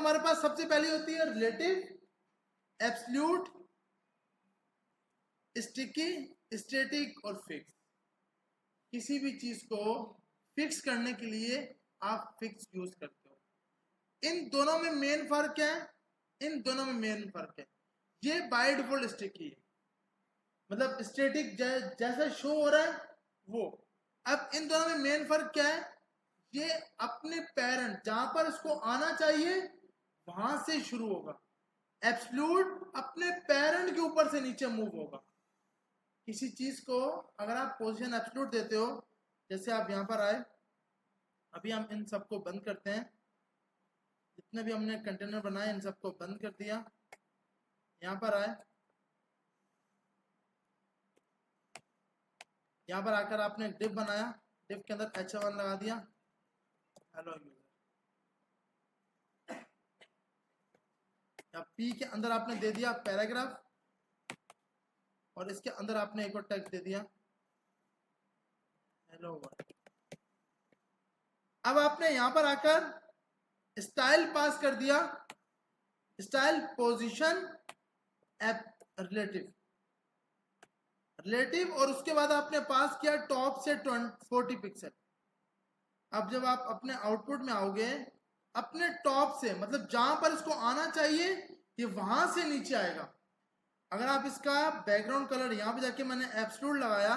हमारे पास सबसे पहली होती है रिलेटिव, एब्सोल्यूट, स्टिकी, स्टैटिक और फिक्स। किसी भी चीज को फिक्स करने के लिए आप फिक्स यूज करते हो। इन दोनों में मेन फर्क है, इन दोनों में मेन फर्क है, ये बाय डिफॉल्ट स्टिकी है, मतलब स्टैटिक जैसा शो हो रहा है वो। अब इन दोनों में मेन फर्क क्या है, ये अपने पेरेंट जहां पर इसको आना चाहिए वहां से शुरू होगा, एब्सोल्यूट अपने पेरेंट के ऊपर से नीचे मूव होगा। किसी चीज को अगर आप पोजीशन एब्सोल्यूट देते हो, जैसे आप यहां पर आए, अभी हम इन सबको बंद करते हैं, जितने भी हमने कंटेनर बनाए इन सबको बंद कर दिया, यहां पर आए, यहां पर आकर आपने एक डिव बनाया, डिव के अंदर h1 लगा दिया, हेलो यूजर, या पी के अंदर आपने दे दिया पैराग्राफ, और इसके अंदर आपने एक और टैग दे दिया हेलो वर्ल्ड। अब आपने यहां पर आकर स्टाइल पास कर दिया, स्टाइल पोजीशन रिलेटिव, रिलेटिव, और उसके बाद आपने पास किया टॉप से 40 पिक्सल। अब जब आप अपने आउटपुट में आओगे, अपने टॉप से मतलब जहां पर इसको आना चाहिए ये वहां से नीचे आएगा। अगर आप इसका बैकग्राउंड कलर यहां पे जाके मैंने एब्सोल्यूट लगाया,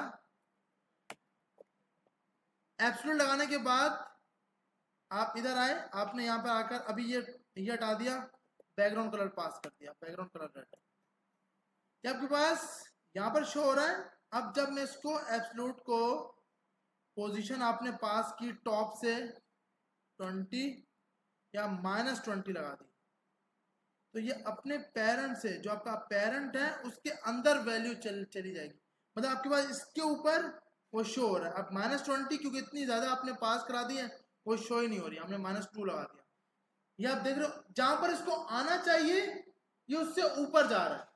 एब्सोल्यूट लगाने के बाद आप इधर आए, आपने यहां पर आकर अभी ये हटा दिया, बैकग्राउंड कलर पास कर दिया, बैकग्राउंड कलर रेड, क्या आपके पास यहां पर शो हो रहा है। अब जब मैं इसको एब्सोल्यूट को पोजीशन आपने पास की टॉप से 20 या -20 लगा दी, तो ये अपने पेरेंट से, जो आपका पेरेंट है उसके अंदर वैल्यू चली जाएगी, मतलब आपके पास इसके ऊपर वो शो हो रहा है। अब -20 क्योंकि इतनी ज्यादा आपने पास करा दी है वो शो ही नहीं हो रही, हमने -2 लगा दिया। ये आप देख रहे हो जहां पर इसको आना चाहिए ये उससे ऊपर जा रहा है,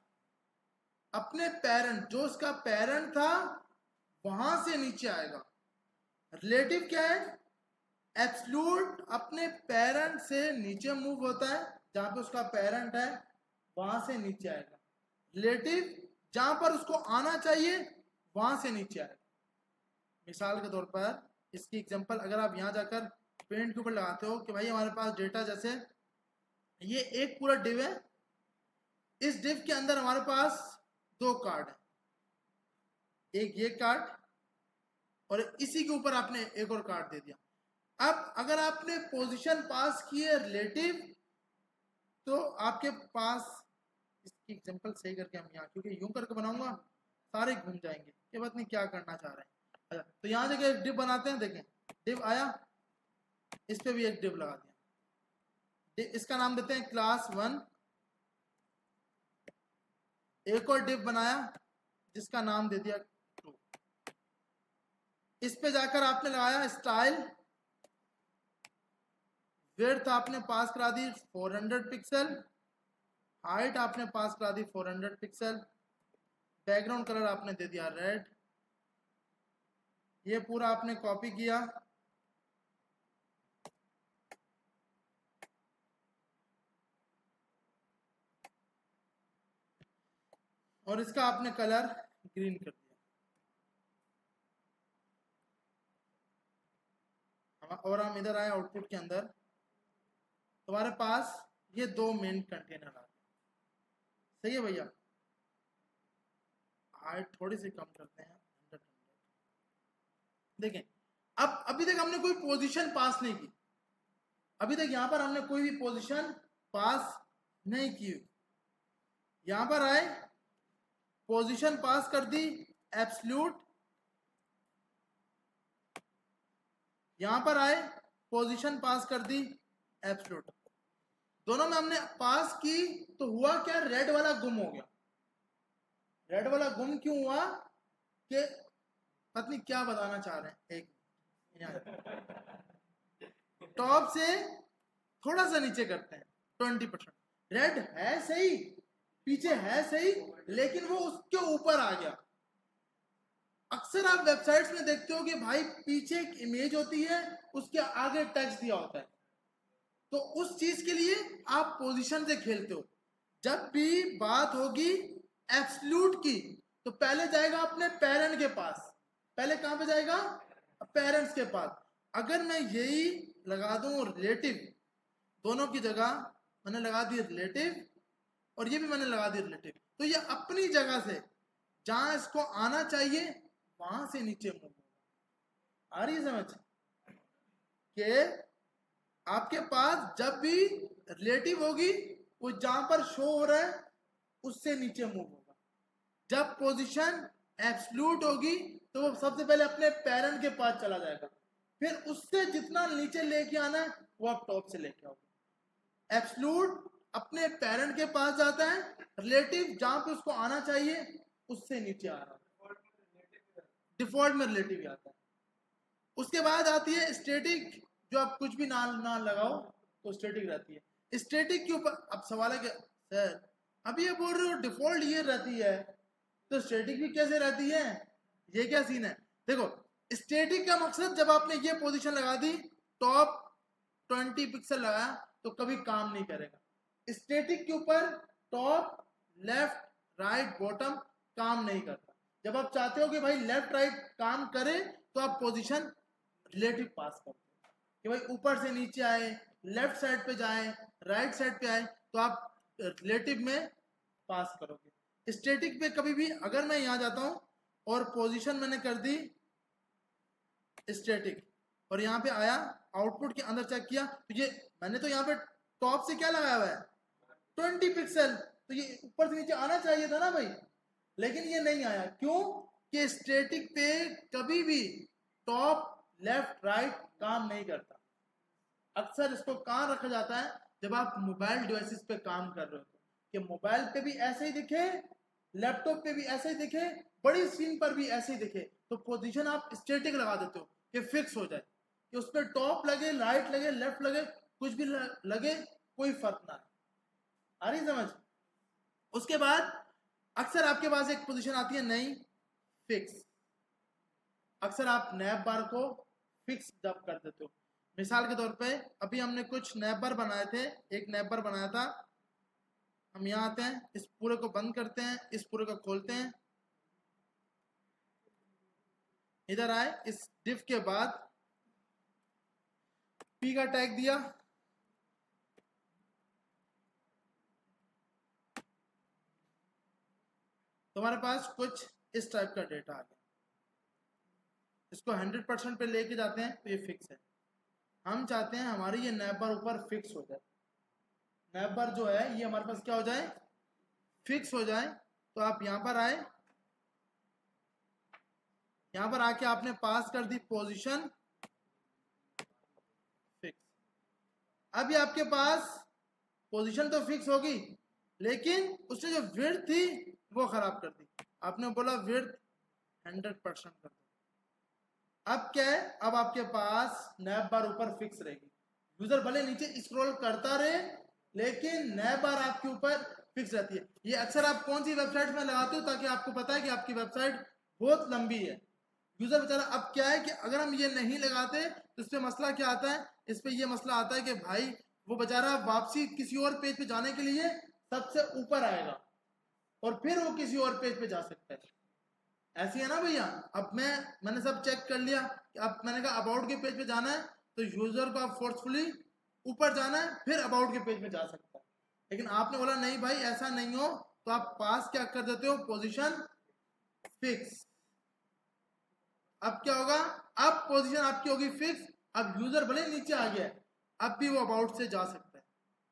अपने पेरेंट, जो इसका पेरेंट था वहां से नीचे आएगा। रिलेटिव क्या है, एब्सोल्यूट अपने पेरेंट से नीचे मूव होता है, जहां पे उसका पेरेंट है वहां से नीचे आएगा। रिलेटिव जहां पर उसको आना चाहिए वहां से नीचे आएगा। मिसाल के तौर पर इसकी एग्जांपल अगर आप यहां जाकर पेंट के ऊपर लगाते हो कि भाई हमारे पास डेटा, जैसे ये एक पूरा डिव है, इस डिव के अंदर हमारे पास 2 कार्ड है, एक ये कार्ड और इसी के ऊपर आपने एक और कार्ड दे दिया। अब अगर आपने पोजीशन पास की है रिलेटिव, तो आपके पास, इसकी एग्जांपल सही करके हम यहाँ, क्योंकि यूं करके बनाऊंगा सारे घूम जाएंगे, ये बात नहीं क्या करना चाह रहे हैं। अच्छा, तो यहाँ देखिए एक डिव बनाते हैं, देखें डिव आया, इस पे भी एक डिव लगा दिया, इसका नाम देते हैं क्लास 1। एक और डिव बनाया जिसका नाम दे दिया 2। इस पे जाकर आपने लगाया स्टाइल, विड्थ आपने पास करा दी 400 पिक्सल, हाइट आपने पास करा दी 400 पिक्सल, बैकग्राउंड कलर आपने दे दिया रेड। ये पूरा आपने कॉपी किया, और इसका आपने कलर ग्रीन कर दिया, और हम इधर आए आउटपुट के अंदर, तुम्हारे पास ये 2 मेन कंटेनर आ गए। सही है भैया, हाइट थोड़ी सी कम करते हैं, 100। देखें अब अभी तक हमने कोई पोजीशन पास नहीं की, अभी तक यहां पर हमने कोई भी पोजीशन पास नहीं की। यहां पर आए, पोजीशन पास कर दी एब्सोल्यूट, यहां पर आए पोजीशन पास कर दी एब्सोल्यूट, दोनों में हमने पास की, तो हुआ क्या, रेड वाला गुम हो गया। रेड वाला गुम क्यों हुआ कि पत्नी क्या बताना चाह रहे हैं, एक टॉप से थोड़ा सा नीचे करते हैं 20%, रेड है सही, पीछे है सही, लेकिन वो उसके ऊपर आ गया। अक्सर आप वेबसाइट्स में देखते हो कि भाई पीछे एक इमेज होती है, उसके आगे टेक्स्ट दिया होता है, तो उस चीज के लिए आप पोजीशन से खेलते हो। जब भी बात होगी एब्सोल्यूट की तो पहले जाएगा अपने पेरेंट के पास। पहले कहां पे जाएगा? पेरेंट्स के पास। अगर मैं यही लगा दूं रिलेटिव, दोनों की जगह मैंने लगा दी रिलेटिव और ये भी मैंने लगा दी रिलेटिव, तो ये अपनी जगह से जहां इसको आना चाहिए वहां से नीचे मूव होगा। आ रही है समझ कि आपके पास जब भी रिलेटिव होगी वो जहां पर शो हो रहा है उससे नीचे मूव होगा। जब पोजीशन एब्सोल्यूट होगी तो वो सबसे पहले अपने पेरेंट के पास चला जाएगा, फिर उससे जितना नीचे लेके आना है वो आप टॉप से लेके आओगे। एब्सोल्यूट अपने पेरेंट के पास जाता है, रिलेटिव जहां पे उसको आना चाहिए उससे नीचे आ रहा है, डिफॉल्ट में रिलेटिव आता है। उसके बाद आती है स्टैटिक, जो आप कुछ भी ना लगाओ तो स्टैटिक रहती है। स्टैटिक के ऊपर अब सवाल है कि सर अब ये बोल रहे हो डिफॉल्ट ये रहती है तो स्टैटिक भी कैसे रहती है, ये क्या सीन है? देखो स्टैटिक का मकसद जब आपने ये पोजीशन लगा दी टॉप 20 पिक्सल लगाया तो कभी काम नहीं करेगा। स्टैटिक के ऊपर टॉप लेफ्ट राइट बॉटम काम नहीं करता। जब आप चाहते हो कि भाई लेफ्ट राइट काम करे तो आप पोजीशन रिलेटिव पास करते हो कि भाई ऊपर से नीचे आए, लेफ्ट साइड पे जाए, राइट साइड पे आए, तो आप रिलेटिव में पास करोगे। स्टैटिक पे कभी भी अगर मैं यहां जाता हूं और पोजीशन मैंने कर दी स्टैटिक और यहाँ पे आया आउटपुट के अंदर चेक किया तो ये मैंने तो यहाँ पे टॉप से क्या लगाया हुआ है 20 पिक्सल, तो ये ऊपर से नीचे आना चाहिए था ना भाई, लेकिन ये नहीं आया। क्यों? कि स्टैटिक पे कभी भी टॉप लेफ्ट राइट काम नहीं करता। अक्सर इसको कहां रखा जाता है? जब आप मोबाइल डिवाइसेस पे काम कर रहे हो कि मोबाइल पे भी ऐसे ही दिखे, लैपटॉप पे भी ऐसे ही दिखे, बड़ी स्क्रीन पर भी ऐसे ही दिखे, तो पोजीशन आप स्टैटिक लगा देते हो कि फिक्स हो जाए, कि उस पर टॉप लगे, राइट लगे, लेफ्ट लगे, कुछ भी लगे, कोई फर्क ना है। आ रही समझ? उसके बाद अक्सर आपके पास एक पोजीशन आती है नई फिक्स। अक्सर आप नैप बार को फिक्स जब कर देते हो। मिसाल के तौर पे अभी हमने कुछ नैप बार बनाए थे, एक नैप बार बनाया था। हम यहाँ आते हैं, इस पूरे को बंद करते हैं, इस पूरे को खोलते हैं, इधर आए, इस डिफ के बाद पी का टैग दिया, तुम्हारे पास कुछ इस टाइप का डेटा आ गया। इसको 100% पे लेके जाते हैं तो ये फिक्स है। हम चाहते हैं हमारी ये नैप बार ऊपर फिक्स हो जाए। नैप बार जो है ये हमारे पास क्या हो जाए? फिक्स हो जाए। तो आप यहां पर आए, यहां पर आके आपने पास कर दी पोजीशन फिक्स। अब ये आपके पास पोजीशन तो फिक्स होगी लेकिन उसने जो विड्थ थी वो खराब कर दी। आपने बोला विड्थ 100% कर दो। अब क्या है? अब आपके पास नैप बार ऊपर फिक्स रहेगी। यूजर भले नीचे स्क्रॉल करता रहे लेकिन नैप बार आपके ऊपर फिक्स रहती है। ये अक्सर आप कौन सी वेबसाइट में लगाते हो? ताकि आपको पता है कि आपकी वेबसाइट बहुत लंबी है। यूजर बेचारा अब क्या है कि अगर हम ये नहीं लगाते तो इस पे मसला क्या आता है? इस पे ये मसला आता है कि भाई वो बेचारा वापसी किसी और पेज पे जाने के लिए सबसे ऊपर आएगा और फिर वो किसी और पेज पे जा सकता है। ऐसी है ना भैया? अब मैंने सब चेक कर लिया। अब मैंने कहा अबाउट के पेज पे जाना है तो यूजर को आप फोर्सफुली ऊपर जाना है फिर अबाउट के पेज पे जा सकता है। लेकिन आपने बोला नहीं भाई ऐसा नहीं हो, तो आप पास क्या कर देते हो? Position fix. अब क्या होगा? अब पोजीशन आपकी होगी फिक्स। अब यूजर भले नीचे आ गया है अब भी वो अबाउट से जा सकता है,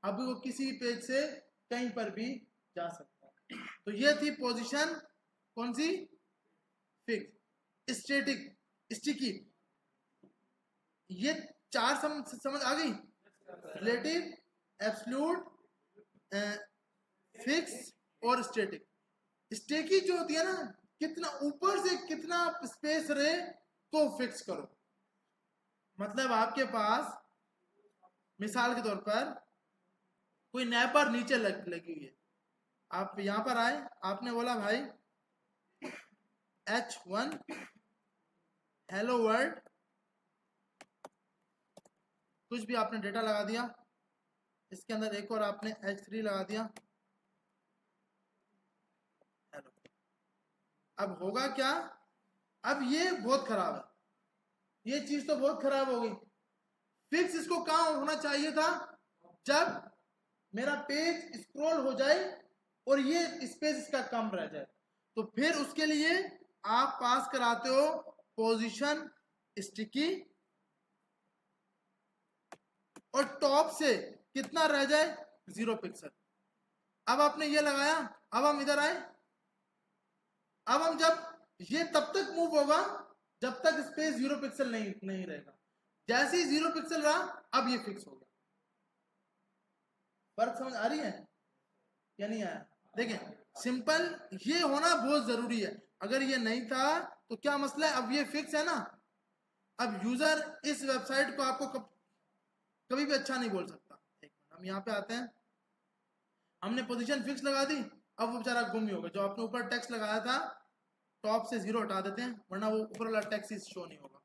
अब भी वो किसी पेज से कहीं पर भी जा सकता है। तो ये थी पोजीशन कौन सी? फिक्स। स्टैटिक, स्टिकी, ये चार समझ आ गई? रिलेटिव, एब्सोल्यूट, फिक्स और स्टैटिक। स्टेकी जो होती है ना, कितना ऊपर से कितना स्पेस रहे तो फिक्स करो। मतलब आपके पास मिसाल के तौर पर कोई नैप बार नीचे लगी हुई है, आप यहां पर आए, आपने बोला भाई H1 हेलो वर्ल्ड, कुछ भी आपने डेटा लगा दिया, इसके अंदर एक और आपने H3 लगा दिया। हेलो, अब होगा क्या, अब ये बहुत खराब है, ये चीज तो बहुत खराब हो गई। फिक्स इसको कहां होना चाहिए था, जब मेरा पेज स्क्रॉल हो जाए और ये स्पेस इसका कम रह जाए, तो फिर उसके लिए आप पास कराते हो पोजीशन स्टिकी, और टॉप से कितना रह जाए 0 पिक्सल। अब आपने ये लगाया, अब हम इधर आए, अब हम जब ये तब तक मूव होगा जब तक स्पेस 0 पिक्सल नहीं रहेगा। जैसे ही 0 पिक्सल रहा, अब ये फिक्स हो गया। फर्क समझ आ रही है या नहीं आया? देखिए सिंपल, ये होना बहुत जरूरी है। अगर ये नहीं था तो क्या मसला है, अब ये फिक्स है ना। अब यूजर इस वेबसाइट को आपको कभी भी अच्छा नहीं बोल सकता। एक मिनट, हम यहाँ पे आते हैं, हमने पोजीशन फिक्स लगा दी, अब वो बेचारा गुम ही होगा। जो आपने ऊपर टेक्स्ट लगाया था, टॉप से 0 हटा देते हैं, वरना वो ऊपर वाला टेक्स्ट ही शो नहीं होगा।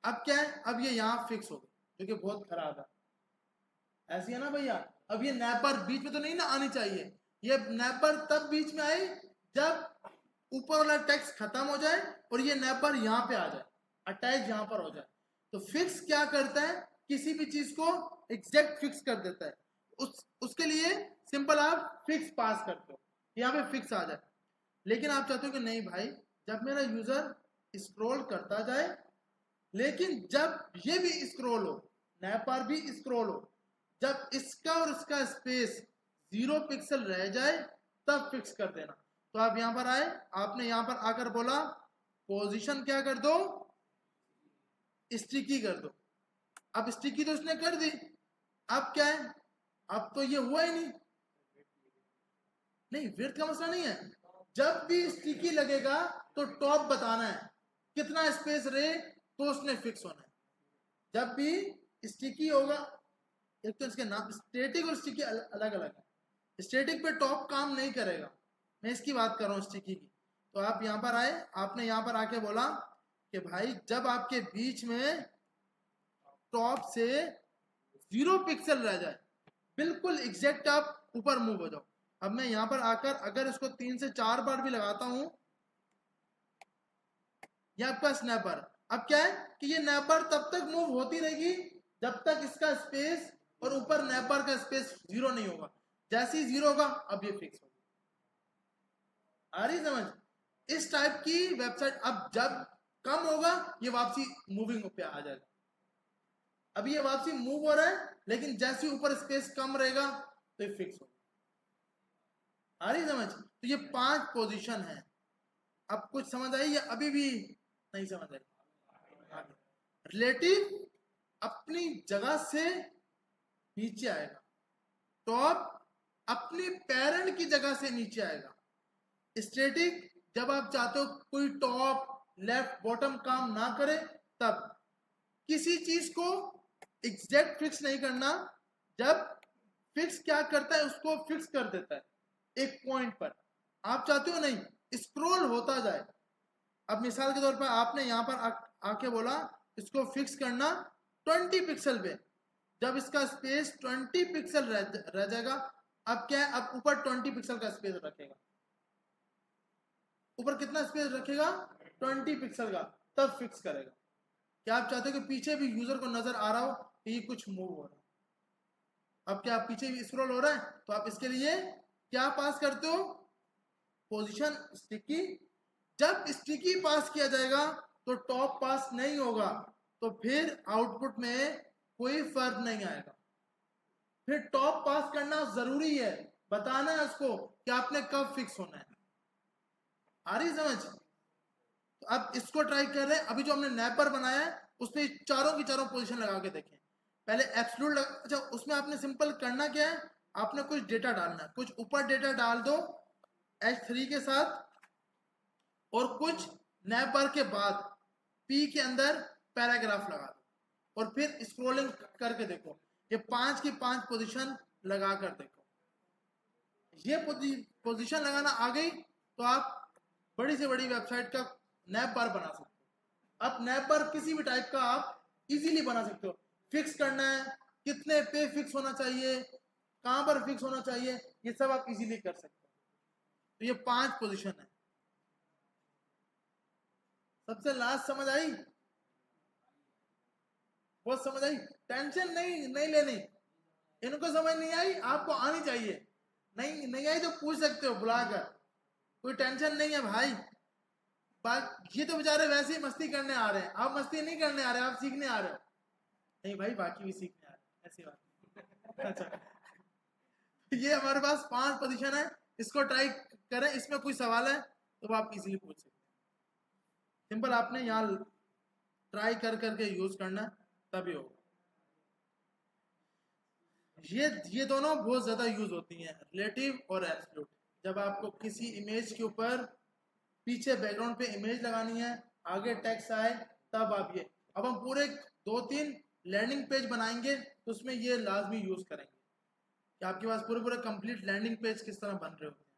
अब क्या है, अब ये यहाँ फिक्स हो गया, जो कि बहुत खराब है। ऐसी है ना भैया। अब ये नैपर बीच में तो नहीं ना आनी चाहिए, ये नैपर तब बीच में आए जब ऊपर वाला टेक्स्ट खत्म हो जाए और ये नैपर यहाँ पे आ जाए, अटैच यहाँ पर हो जाए। तो फिक्स क्या करता है, किसी भी चीज को एग्जैक्ट फिक्स कर देता है। उसके लिए सिंपल आप फिक्स पास करते हो, यहाँ पे फिक्स आ जाए। लेकिन आप चाहते हो कि नहीं भाई, जब मेरा यूजर स्क्रॉल करता जाए, लेकिन जब ये भी स्क्रॉल हो, नैपर भी स्क्रॉल हो, जब इसका और इसका स्पेस 0 पिक्सल रह जाए, तब फिक्स कर देना। तो आप यहां पर आए, आपने यहां पर आकर बोला पोजीशन क्या कर दो, स्टिकी कर दो। अब स्टिकी तो इसने कर दी, अब क्या है, अब तो ये हुआ ही नहीं। नहीं, विड्थ का मसला नहीं है, जब भी स्टिकी लगेगा तो टॉप बताना है, कितना स्पेस रहे तो उसने फिक्स होना है। जब भी स्टिकी होगा, एक तो इसके नाम स्टैटिक और स्टिकी अलग अलग है। स्टैटिक पे टॉप काम नहीं करेगा, मैं इसकी बात कर रहा हूँ स्टिकी की। तो आप यहाँ पर आए, आपने यहाँ पर आके बोला कि भाई जब आपके बीच में टॉप से 0 पिक्सल रह जाए, बिल्कुल एग्जैक्ट आप ऊपर मूव हो जाओ। अब मैं यहाँ पर आकर अगर इसको 3 से 4 बार भी लगाता हूँ, ये आपका स्नैपर। अब क्या है कि ये नैपर तब तक मूव होती रहेगी जब तक इसका स्पेस और ऊपर नैपर का स्पेस 0 नहीं होगा। जैसे ही 0 होगा, अब ये फिक्स होगा। आ रही समझ? इस टाइप की वेबसाइट, अब जब कम होगा ये वापसी मूविंग पे आ जाएगा। अभी ये वापसी मूव हो रहा है, लेकिन जैसे ऊपर स्पेस कम रहेगा तो ये फिक्स होगा। आ रही समझ? तो ये 5 पोजीशन है। अब कुछ समझ आई या अभी भी नहीं समझ आई? रिलेटिव अपनी जगह से नीचे आएगा, टॉप अपने पेरेंट की जगह से नीचे आएगा। स्टैटिक जब आप चाहते हो कोई टॉप लेफ्ट बॉटम काम ना करे, तब किसी चीज को एग्जैक्ट फिक्स नहीं करना। जब फिक्स क्या करता है, उसको फिक्स कर देता है एक पॉइंट पर। आप चाहते हो नहीं स्क्रॉल होता जाए। अब मिसाल के तौर पर आपने यहां पर आके बोला इसको फिक्स करना 20 पिक्सल पे। जब इसका स्पेस 20 पिक्सल रह जाएगा, अब क्या है, अब ऊपर 20 पिक्सल का स्पेस रखेगा। ऊपर कितना स्पेस रखेगा, 20 पिक्सल का, तब फिक्स करेगा। क्या आप चाहते हो कि पीछे भी यूजर को नजर आ रहा हो कि ये कुछ मूव हो रहा है? अब क्या पीछे भी स्क्रॉल हो रहा है, तो आप इसके लिए क्या पास करते हो, पोजीशन स्टिकी। जब स्टिकी पास किया जाएगा तो टॉप पास नहीं होगा, तो फिर आउटपुट में कोई फर्क नहीं आएगा। फिर टॉप पास करना जरूरी है, बताना है उसको कि आपने कब फिक्स होना है। आ रही समझ? तो अब इसको ट्राई कर रहे हैं। अभी जो हमने नैपर बनाया है उसमें चारों की चारों पोजीशन लगा के देखें। पहले एब्सोल्यूट अच्छा, उसमें आपने सिंपल करना क्या है, आपने कुछ डेटा डालना है, कुछ ऊपर डेटा डाल दो H3 के साथ, और कुछ नैपर के बाद P के अंदर पैराग्राफ लगा दो, और फिर स्क्रॉलिंग करके देखो। ये 5 की 5 पोजीशन लगा कर देखो। ये पोजीशन लगाना आ गई तो आप बड़ी से बड़ी वेबसाइट का नैप बार बना सकते हो। अब नैप बार किसी भी टाइप का आप इजीली बना सकते हो। फिक्स करना है, कितने पे फिक्स होना चाहिए, कहां पर फिक्स होना चाहिए, ये सब आप इजीली कर सकते हो। तो ये 5 पोजीशन है। सबसे लास्ट समझ आई? बहुत समझ आई? टेंशन नहीं लेनी। इनको समझ नहीं आई, आपको आनी चाहिए। नहीं आई तो पूछ सकते हो बुलाकर, कोई टेंशन नहीं है भाई। ये तो बेचारे वैसे ही मस्ती करने आ रहे हैं, आप मस्ती नहीं करने आ रहे, आप सीखने आ रहे हो। नहीं भाई, बाकी भी सीखने आ रहे हैं, ऐसी बात। अच्छा, ये हमारे पास 5 पोजीशन है, इसको ट्राई करें। इसमें कोई सवाल है तो आप इजीली पूछ सकते हैं। सिंपल, आपने यहाँ ट्राई करके यूज करना, तभी होगा। ये दोनों बहुत ज्यादा यूज होती हैं, रिलेटिव और एब्सोल्यूट। जब आपको किसी इमेज के ऊपर पीछे बैकग्राउंड पे इमेज लगानी है, आगे टेक्स्ट आए, तब आप ये, अब हम पूरे 2-3 लैंडिंग पेज बनाएंगे तो उसमें ये लाजमी यूज करेंगे कि आपके पास पूरे कंप्लीट लैंडिंग पेज किस तरह बन रहे होते हैं।